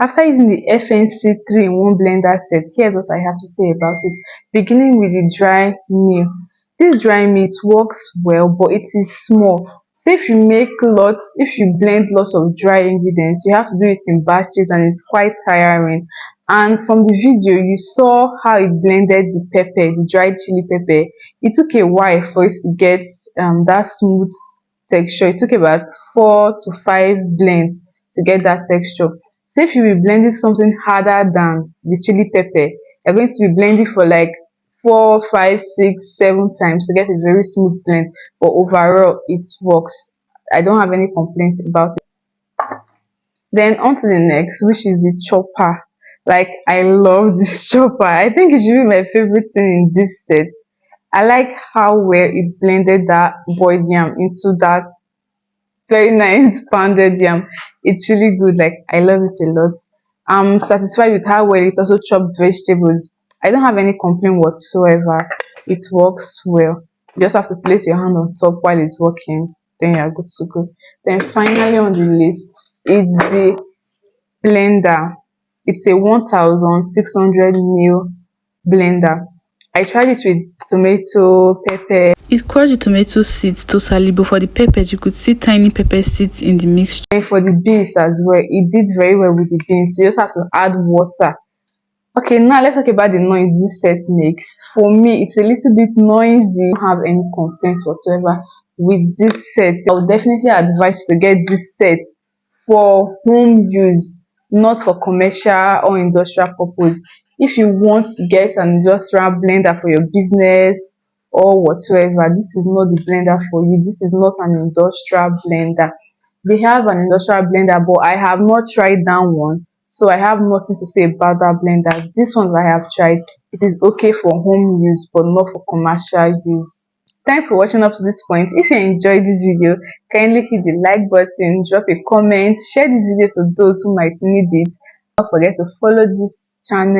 After using the FNC 3-in-1 blender set, here's what I have to say about it. Beginning with the dry meal. This dry meat works well, but it is small. So if you blend lots of dry ingredients, you have to do it in batches and it's quite tiring. And from the video, you saw how it blended the pepper, the dried chili pepper. It took a while for it to get that smooth texture. It took about 4 to 5 blends to get that texture. So if you be blending something harder than the chili pepper, you're going to be blending for like 4, 5, 6, 7 times to get a very smooth blend. But overall, it works. I don't have any complaints about it. Then on to the next, which is the chopper. Like I love this chopper. I think it should be my favorite thing in this set. I like how well it blended that boiled yam into that very nice pounded yam. It's really good. Like I love it a lot. I'm satisfied with how well it also chopped vegetables. I don't have any complaint whatsoever. It works well. You just have to place your hand on top while it's working. Then you're good to go. Then finally on the list is the blender. It's a 1600 ml blender. I tried it with tomato, pepper. It crushed the tomato seeds totally, but for the peppers, you could see tiny pepper seeds in the mixture. And for the beans as well, it did very well with the beans. You just have to add water. Okay, now let's talk about the noise this set makes. For me, it's a little bit noisy. I don't have any complaints whatsoever with this set. I would definitely advise you to get this set for home use, not for commercial or industrial purpose. If you want to get an industrial blender for your business or whatsoever, this is not the blender for you. This is not an industrial blender. They have an industrial blender, but I have not tried that one, so I have nothing to say about that blender. This one I have tried, it is okay for home use but not for commercial use. Thanks for watching up to this point. If you enjoyed this video, kindly hit the like button, drop a comment, share this video to those who might need it. Don't forget to follow this channel